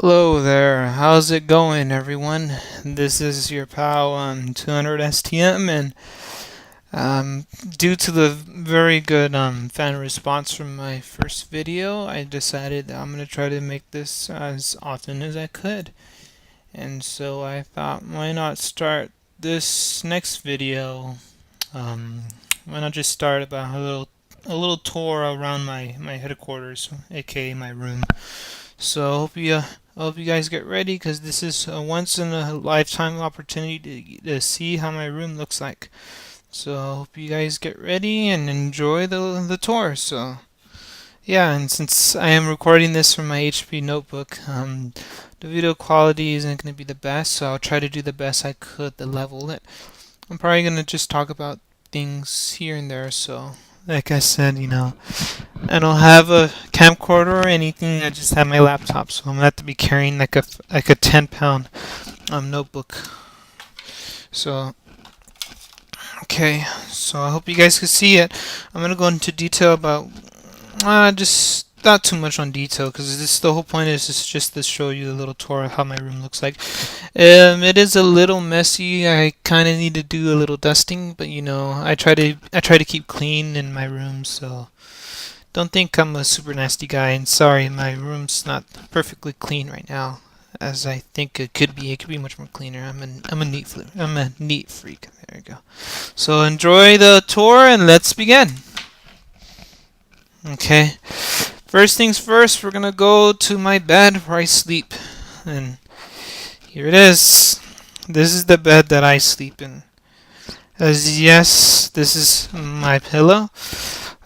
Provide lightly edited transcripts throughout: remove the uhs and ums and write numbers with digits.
Hello there, how's it going everyone? This is your pal 200 STM, and due to the very good fan response from my first video, I decided that I'm going to try to make this as often as I could. And so I thought, why not start this next video? Um, why not just start about a little tour around my headquarters, aka my room. So I hope you guys get ready, because this is a once in a lifetime opportunity to see how my room looks like. So I hope you guys get ready and enjoy the tour. So yeah, and since I am recording this from my HP notebook, the video quality isn't going to be the best, so I'll try to do the best I could to level it. I'm probably going to just talk about things here and there. So like I said, I don't have a camcorder or anything. I just have my laptop, so I'm gonna have to be carrying like a 10-pound notebook. So okay, so I hope you guys can see it. I'm gonna go into detail about just not too much on detail, because this the whole point is just to show you a little tour of how my room looks like. It is a little messy. I kind of need to do a little dusting, but I try to keep clean in my room, so don't think I'm a super nasty guy. And sorry, my room's not perfectly clean right now, as I think it could be. It could be much more cleaner. I'm a neat freak. There you go. So enjoy the tour and let's begin. Okay. First things first, we're gonna go to my bed where I sleep, and here it is. This is the bed that I sleep in. As yes, this is my pillow.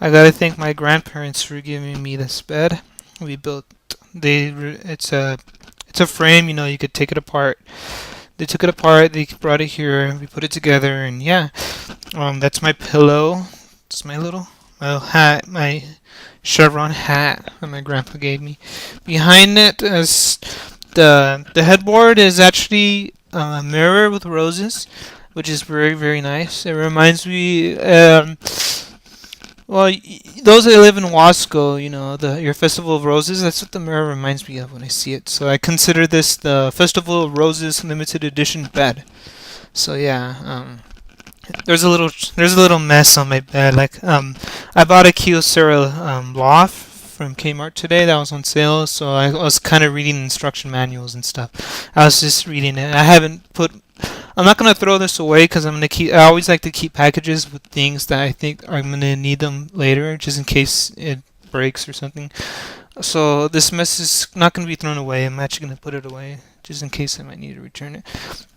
I gotta thank my grandparents for giving me this bed. We built it's a frame, you could take it apart. They took it apart, they brought it here, we put it together, and yeah. That's my pillow. It's my little hat, my chevron hat that my grandpa gave me. Behind it is the headboard is actually a mirror with roses, which is very, very nice. It reminds me, well, those that live in Wasco, your Festival of Roses, that's what the mirror reminds me of when I see it. So I consider this the Festival of Roses limited edition bed. So yeah, there's a little mess on my bed. Like, I bought a Kyocera loft from Kmart today that was on sale, so I was kind of reading instruction manuals and stuff. I was just reading it. I'm not gonna throw this away, because I always like to keep packages with things that I think I'm gonna need them later, just in case it breaks or something. So this mess is not gonna be thrown away. I'm actually gonna put it away, just in case I might need to return it.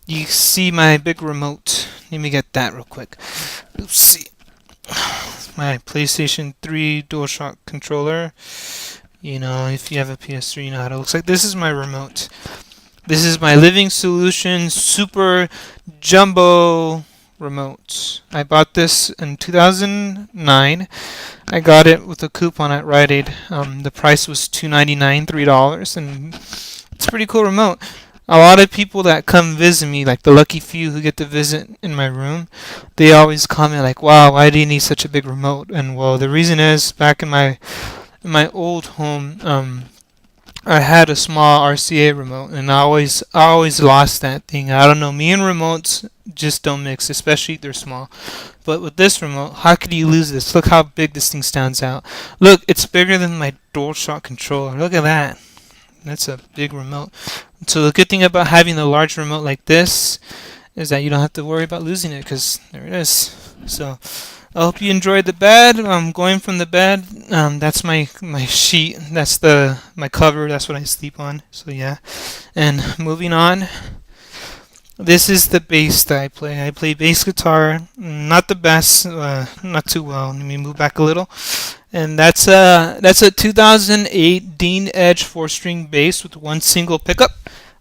You see my big remote. Let me get that real quick. Let's see. My PlayStation 3 DualShock controller. If you have a PS3, you know how it looks like. This is my remote. This is my Living Solutions Super Jumbo remote. I bought this in 2009. I got it with a coupon at Rite Aid. The price was $2.99, $3, and it's a pretty cool remote. A lot of people that come visit me, like the lucky few who get to visit in my room, they always comment like, "Wow, why do you need such a big remote?" And well, the reason is, back in my old home, I had a small RCA remote, and I always lost that thing. I don't know. Me and remotes just don't mix, especially if they're small. But with this remote, how could you lose this? Look how big this thing stands out. Look, it's bigger than my DualShock controller. Look at that. That's a big remote. So the good thing about having a large remote like this is that you don't have to worry about losing it, because there it is. So I hope you enjoyed the bed. I'm going from the bed. That's my sheet. That's my cover. That's what I sleep on. So yeah. And moving on. This is the bass that I play. I play bass guitar. Not the best. Not too well. Let me move back a little. And that's a 2008 Dean Edge 4-string bass with one single pickup.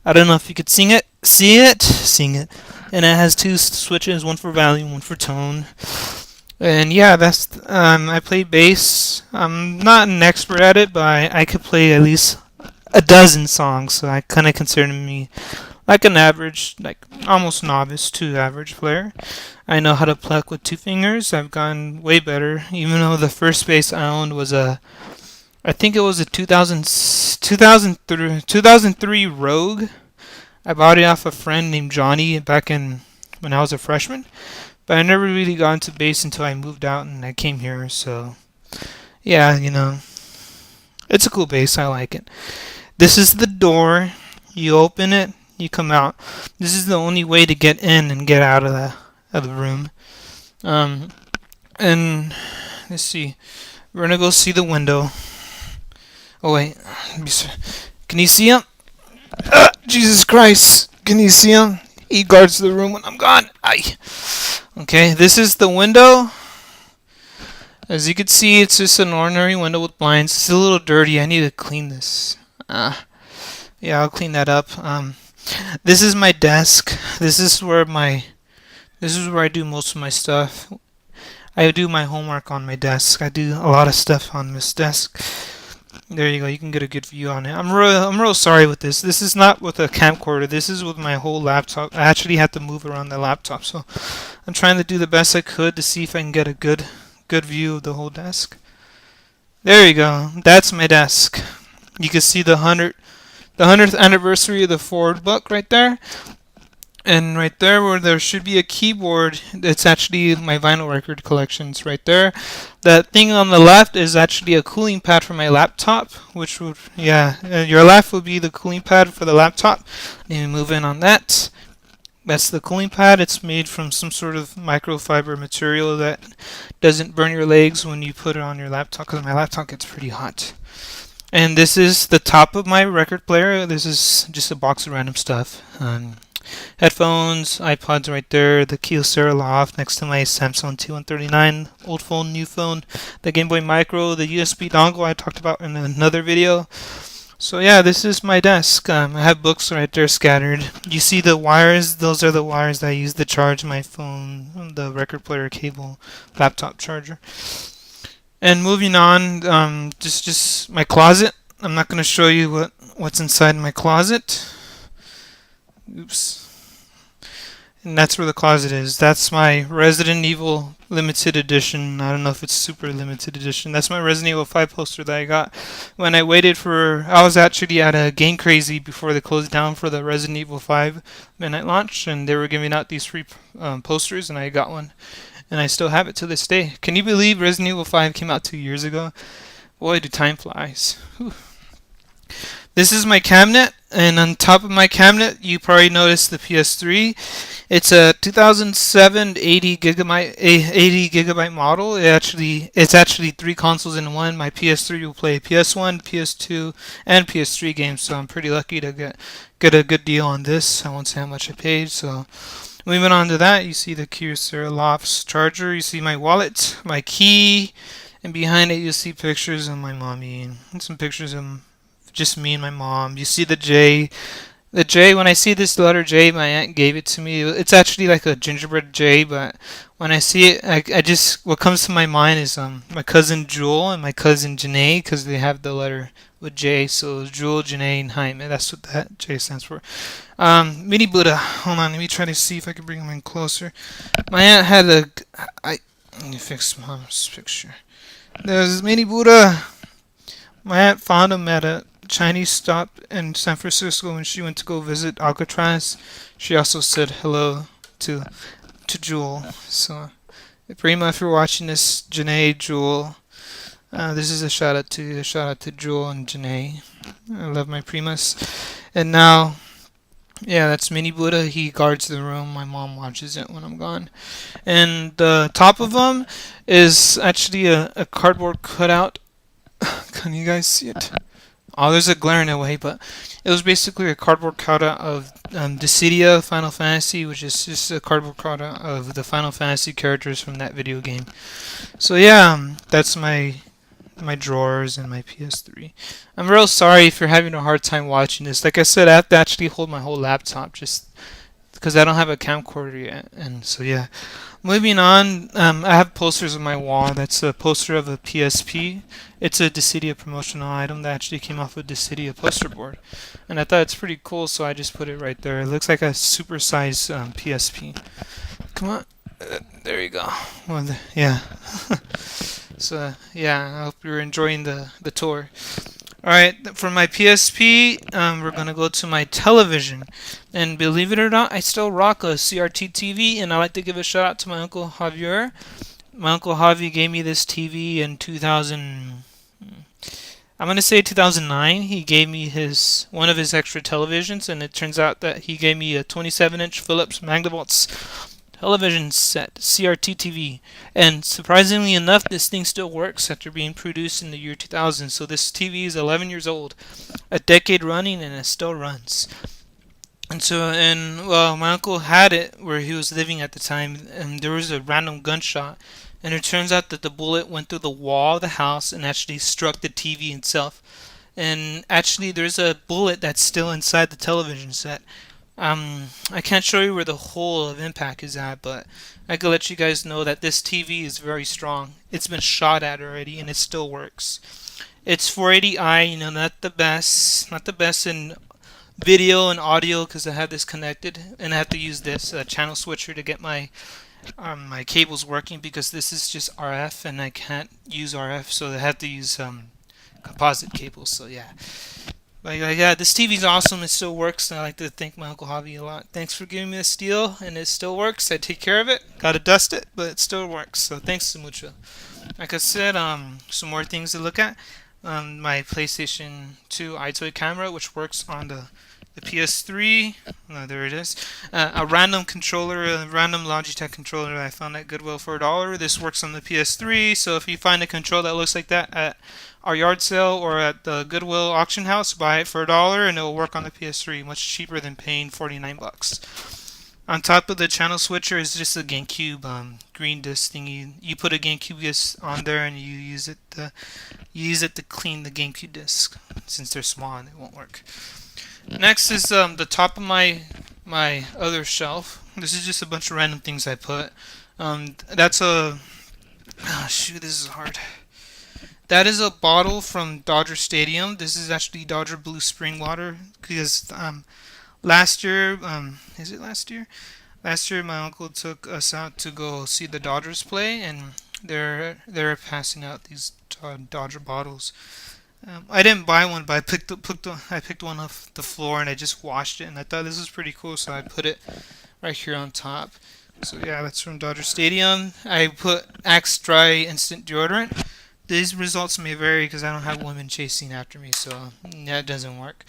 I don't know if you could sing it. Sing it. And it has two switches, one for volume, one for tone. And yeah, I play bass. I'm not an expert at it, but I could play at least a dozen songs, so I kind of consider me like an average, like almost novice to average player. I know how to pluck with two fingers. I've gotten way better, even though the first bass I owned was I think it was a 2002 2003 Rogue. I bought it off a friend named Johnny back in when I was a freshman, but I never really got into bass until I moved out and I came here. So yeah, it's a cool bass. I like it. This is the door. You open it, you come out. This is the only way to get in and get out of the room. And let's see. We're gonna go see the window. Oh wait, can you see him? Jesus Christ! Can you see him? He guards the room when I'm gone. Aye. Okay, this is the window. As you can see, it's just an ordinary window with blinds. It's a little dirty. I need to clean this. Yeah, I'll clean that up. This is my desk. This is where I do most of my stuff. I do my homework on my desk. I do a lot of stuff on this desk. There you go. You can get a good view on it. I'm real sorry with this. This is not with a camcorder. This is with my whole laptop. I actually had to move around the laptop, so I'm trying to do the best I could to see if I can get a good view of the whole desk. There you go. That's my desk. You can see the 100th anniversary of the Ford book right there. And right there where there should be a keyboard, it's actually my vinyl record collections right there. That thing on the left is actually a cooling pad for my laptop, which would, your left would be the cooling pad for the laptop. Let me move in on that. That's the cooling pad. It's made from some sort of microfiber material that doesn't burn your legs when you put it on your laptop, because my laptop gets pretty hot. And this is the top of my record player. This is just a box of random stuff. Headphones, iPods right there, the Kyocera Loft next to my Samsung T139, old phone, new phone, the Game Boy Micro, the USB dongle I talked about in another video. So yeah, this is my desk. I have books right there scattered. You see the wires? Those are the wires that I use to charge my phone, the record player cable, laptop charger. And moving on, just my closet. I'm not going to show you what's inside my closet. Oops. And that's where the closet is. That's my Resident Evil limited edition. I don't know if it's super limited edition. That's my Resident Evil 5 poster that I got when I waited I was actually at a Game Crazy before they closed down for the Resident Evil 5 midnight launch, and they were giving out these free posters, and I got one. And I still have it to this day. Can you believe Resident Evil 5 came out 2 years ago? Boy, do time flies. Whew. This is my cabinet, and on top of my cabinet, you probably noticed the PS3. It's a 2007 80 gigabyte model. It's actually 3 consoles in one. My PS3 will play PS1, PS2, and PS3 games, so I'm pretty lucky to get a good deal on this. I won't say how much I paid. So moving on to that, you see the Kyocera Loft charger. You see my wallet, my key, and behind it you see pictures of my mommy and some pictures of just me and my mom. You see the J. The J, when I see this letter J, my aunt gave it to me. It's actually like a gingerbread J, but when I see it, I just, what comes to my mind is my cousin Jewel and my cousin Janae, because they have the letter with J. So Jewel, Janae, and Jaime. That's what that J stands for. Mini Buddha. Hold on, let me try to see if I can bring him in closer. My aunt had let me fix mom's picture. There's Mini Buddha. My aunt found him at a Chinese stop in San Francisco when she went to go visit Alcatraz. She also said hello to Jewel. So, Prima, if you're watching this, Janae, Jewel, this is a shout out to Jewel and Janae. I love my Primas. And now, yeah, that's Mini Buddha. He guards the room. My mom watches it when I'm gone. And the top of him is actually a cardboard cutout. Can you guys see it? Oh, there's a glare in a way, but it was basically a cardboard cutout of Dissidia Final Fantasy, which is just a cardboard cutout of the Final Fantasy characters from that video game. So yeah, that's my drawers and my PS3. I'm real sorry if you're having a hard time watching this. Like I said, I have to actually hold my whole laptop just because I don't have a camcorder yet. And so yeah. Moving on, I have posters on my wall. That's a poster of a PSP. It's a Dissidia promotional item that actually came off a Dissidia poster board. And I thought it's pretty cool, so I just put it right there. It looks like a supersized PSP. Come on. There you go. Well, yeah. So, yeah, I hope you're enjoying the tour. Alright, for my PSP, we're gonna go to my television. And believe it or not, I still rock a CRT TV, and I like to give a shout out to my Uncle Javier. My Uncle Javi gave me this TV in 2000. I'm gonna say 2009. He gave me his one of his extra televisions, and it turns out that he gave me a 27-inch Philips Magnavox television set, CRT TV. And surprisingly enough, this thing still works after being produced in the year 2000. So this TV is 11 years old, a decade running, and it still runs. And well, my uncle had it where he was living at the time, and there was a random gunshot, and it turns out that the bullet went through the wall of the house and actually struck the TV itself. And actually, there's a bullet that's still inside the television set. I can't show you where the hole of impact is at, but I can let you guys know that this TV is very strong. It's been shot at already, and it still works. It's 480i, not the best in video and audio because I have this connected, and I have to use this channel switcher to get my cables working because this is just RF and I can't use RF, so I have to use composite cables. So yeah, yeah, this TV's awesome. It still works, and I like to thank my Uncle Hobby a lot. Thanks for giving me this deal, and it still works. I take care of it. Gotta dust it, but it still works. So thanks so much. Like I said, some more things to look at. My PlayStation 2 iToy camera, which works on the PS3. There it is. A random controller, a random Logitech controller that I found at Goodwill for $1. This works on the PS3. So if you find a controller that looks like that at our yard sale or at the Goodwill auction house, buy it for $1 and it will work on the PS3. Much cheaper than paying 49 bucks. On top of the channel switcher is just a GameCube green disc thingy. You put a GameCube disc on there and you use it to clean the GameCube disc. Since they're small and it won't work. Next is the top of my other shelf. This is just a bunch of random things I put. That's a shoot. This is hard. That is a bottle from Dodger Stadium. This is actually Dodger Blue Spring water because last year, is it last year? Last year, my uncle took us out to go see the Dodgers play, and they're passing out these Dodger bottles. I didn't buy one, but I picked one off the floor and I just washed it, and I thought this was pretty cool, so I put it right here on top. So yeah, that's from Dodger Stadium. I put Axe Dry Instant Deodorant. These results may vary because I don't have women chasing after me, so that doesn't work.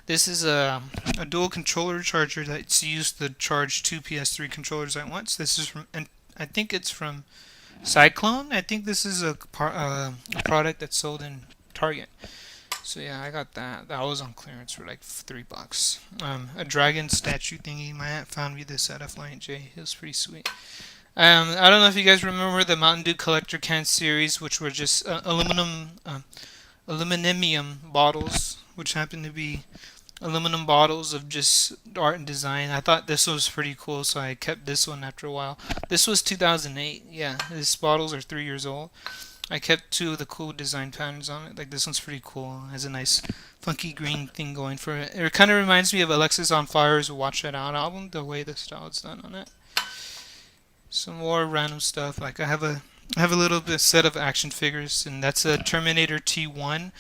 This is a dual controller charger that's used to charge two PS3 controllers at once. This is from, and I think it's from Cyclone. I think this is a product that's sold in Target. So yeah, I got that. That was on clearance for like $3. A dragon statue thingy. My aunt found me this at FLJ. It was pretty sweet. I don't know if you guys remember the Mountain Dew collector can series, which were just aluminum bottles, which happened to be aluminum bottles of just art and design. I thought this was pretty cool, so I kept this one after a while. This was 2008. Yeah, these bottles are 3 years old. I kept two of the cool design patterns on it. Like this one's pretty cool. It has a nice funky green thing going for it. It kind of reminds me of Alexisonfire's Watch That Out album, the way the style is done on it. Some more random stuff. Like I have a little bit set of action figures, and that's a Terminator T1.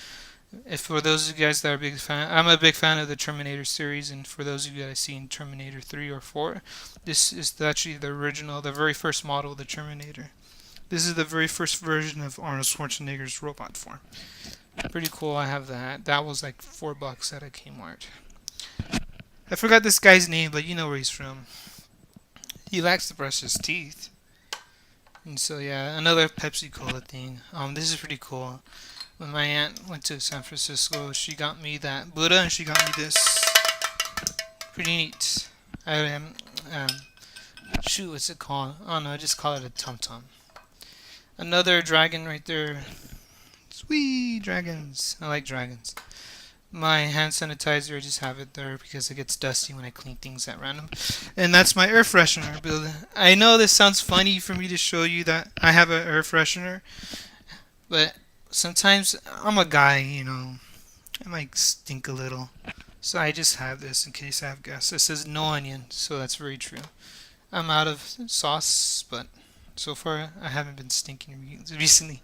If for those of you guys that are big fan, I'm a big fan of the Terminator series, and for those of you that have seen Terminator 3 or 4, this is actually the original, the very first model of the Terminator. This is the very first version of Arnold Schwarzenegger's robot form. Pretty cool. I have that. That was like $4 at a Kmart. I forgot this guy's name, but you know where he's from. He likes to brush his teeth. And so yeah, another Pepsi Cola thing. This is pretty cool. When my aunt went to San Francisco, she got me that Buddha, and she got me this. Pretty neat. Shoot, what's it called? Oh no, I just call it a Tum Tum. Another dragon right there. Sweet dragons. I like dragons. My hand sanitizer, I just have it there because it gets dusty when I clean things at random. And that's my air freshener build. I know this sounds funny for me to show you that I have an air freshener, but sometimes I'm a guy, I might stink a little. So I just have this in case I have guests. It says no onion, so that's very true. I'm out of sauce, but So far, I haven't been stinking recently.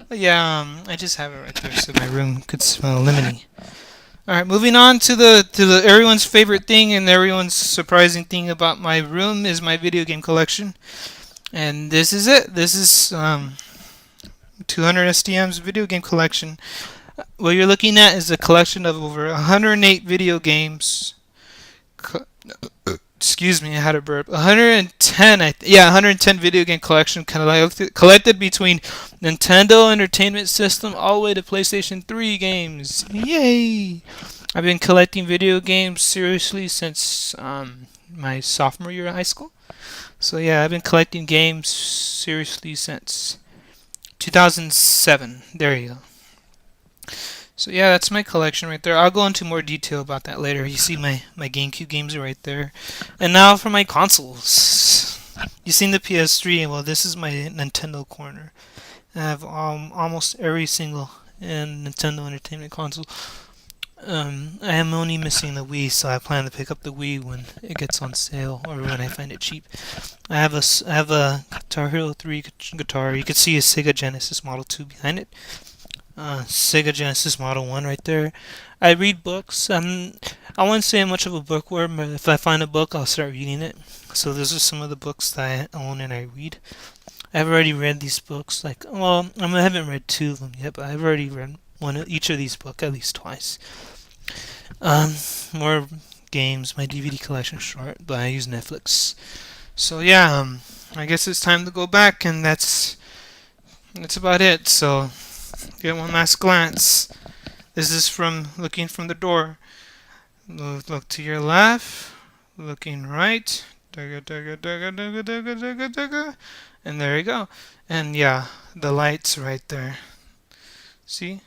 But yeah, I just have it right there so my room could smell lemony. All right, moving on to the everyone's favorite thing and everyone's surprising thing about my room is my video game collection. And this is it. This is 200 STM's video game collection. What you're looking at is a collection of over 108 video games. Excuse me, I had a burp. 110, 110 video game collection collected between Nintendo Entertainment System all the way to PlayStation 3 games. Yay! I've been collecting video games seriously since my sophomore year of high school. So yeah, I've been collecting games seriously since 2007. There you go. So yeah, that's my collection right there. I'll go into more detail about that later. You see my GameCube games right there. And now for my consoles. You seen the PS3? Well, this is my Nintendo corner. I have almost every single Nintendo Entertainment console. I am only missing the Wii, so I plan to pick up the Wii when it gets on sale or when I find it cheap. I have a Guitar Hero 3 guitar. You can see a Sega Genesis Model 2 behind it. Sega Genesis Model 1 right there. I read books. I wouldn't say I'm much of a bookworm, but if I find a book, I'll start reading it. So those are some of the books that I own and I read. I've already read these books. I haven't read two of them yet, but I've already read each of these books at least twice. More games. My DVD collection short, but I use Netflix. So yeah, I guess it's time to go back, and that's about it. So get one last glance. This is from looking from the door. Look to your left, looking right. And there you go. And yeah, the light's right there. See?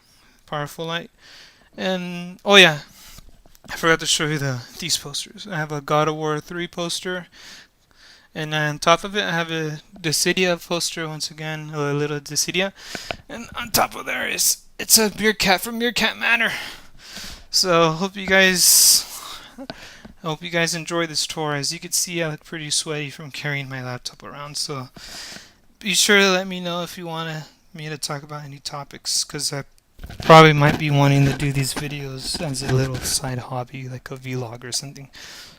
Powerful light. And oh yeah, I forgot to show you these posters. I have a God of War 3 poster. And on top of it, I have a Dissidia poster once again, a little Dissidia. And on top of there it's a Meerkat from Meerkat Manor. So hope you guys enjoy this tour. As you can see, I look pretty sweaty from carrying my laptop around. So be sure to let me know if you want me to talk about any topics, because I probably might be wanting to do these videos as a little side hobby, like a vlog or something.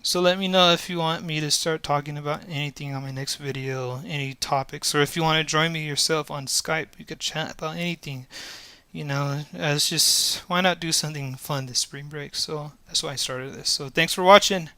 So let me know if you want me to start talking about anything on my next video, any topics, or if you want to join me yourself on Skype, we could chat about anything. Why not do something fun this spring break? So that's why I started this. So thanks for watching.